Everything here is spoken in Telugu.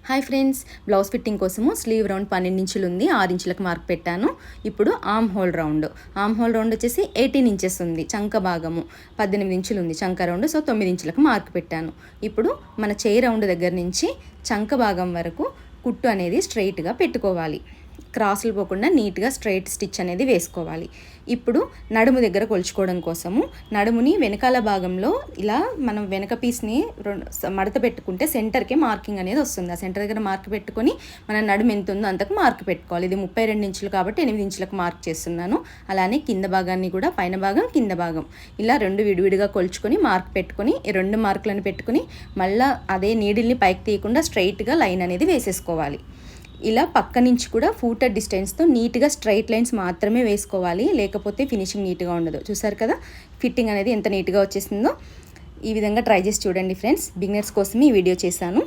హాయ్ ఫ్రెండ్స్, బ్లౌజ్ ఫిట్టింగ్ కోసము స్లీవ్ రౌండ్ 12 ఇంచులు ఉంది, 6 ఇంచులకు మార్క్ పెట్టాను. ఇప్పుడు ఆర్మ్ హోల్ రౌండ్ వచ్చేసి 18 ఇంచెస్ ఉంది. చంక భాగము 18 ఇంచులు ఉంది చంక రౌండ్, సో 9 ఇంచులకు మార్క్ పెట్టాను. ఇప్పుడు మన చేయి రౌండ్ దగ్గర నుంచి చంక భాగం వరకు కుట్టు అనేది స్ట్రైట్గా పెట్టుకోవాలి. క్రాసులు పోకుండా నీట్గా స్ట్రైట్ స్టిచ్ అనేది వేసుకోవాలి. ఇప్పుడు నడుము దగ్గర కొలుచుకోవడం కోసము నడుముని వెనకాల భాగంలో ఇలా మనం వెనక పీస్ని మడత పెట్టుకుంటే సెంటర్కి మార్కింగ్ అనేది వస్తుంది. ఆ సెంటర్ దగ్గర మార్క్ పెట్టుకొని మన నడుము ఎంత ఉందో అంతకు మార్క్ పెట్టుకోవాలి. ఇది 32 ఇంచులు కాబట్టి 8 ఇంచులకు మార్క్ చేస్తున్నాను. అలానే కింద భాగాన్ని కూడా పైన భాగం కింద భాగం ఇలా రెండు విడివిడిగా కొలుచుకొని మార్క్ పెట్టుకొని ఈ 2 మార్కులను పెట్టుకొని మళ్ళీ అదే నీడిల్ని పైకి తీయకుండా స్ట్రైట్గా లైన్ అనేది వేసేసుకోవాలి. ఇలా పక్క నుంచి కూడా ఫూటర్ డిస్టెన్స్తో నీట్గా స్ట్రైట్ లైన్స్ మాత్రమే వేసుకోవాలి, లేకపోతే ఫినిషింగ్ నీట్గా ఉండదు. చూసారు కదా ఫిట్టింగ్ అనేది ఎంత నీట్గా వచ్చేసిందో. ఈ విధంగా ట్రై చేసి చూడండి ఫ్రెండ్స్, బిగినర్స్ కోసం ఈ వీడియో చేశాను.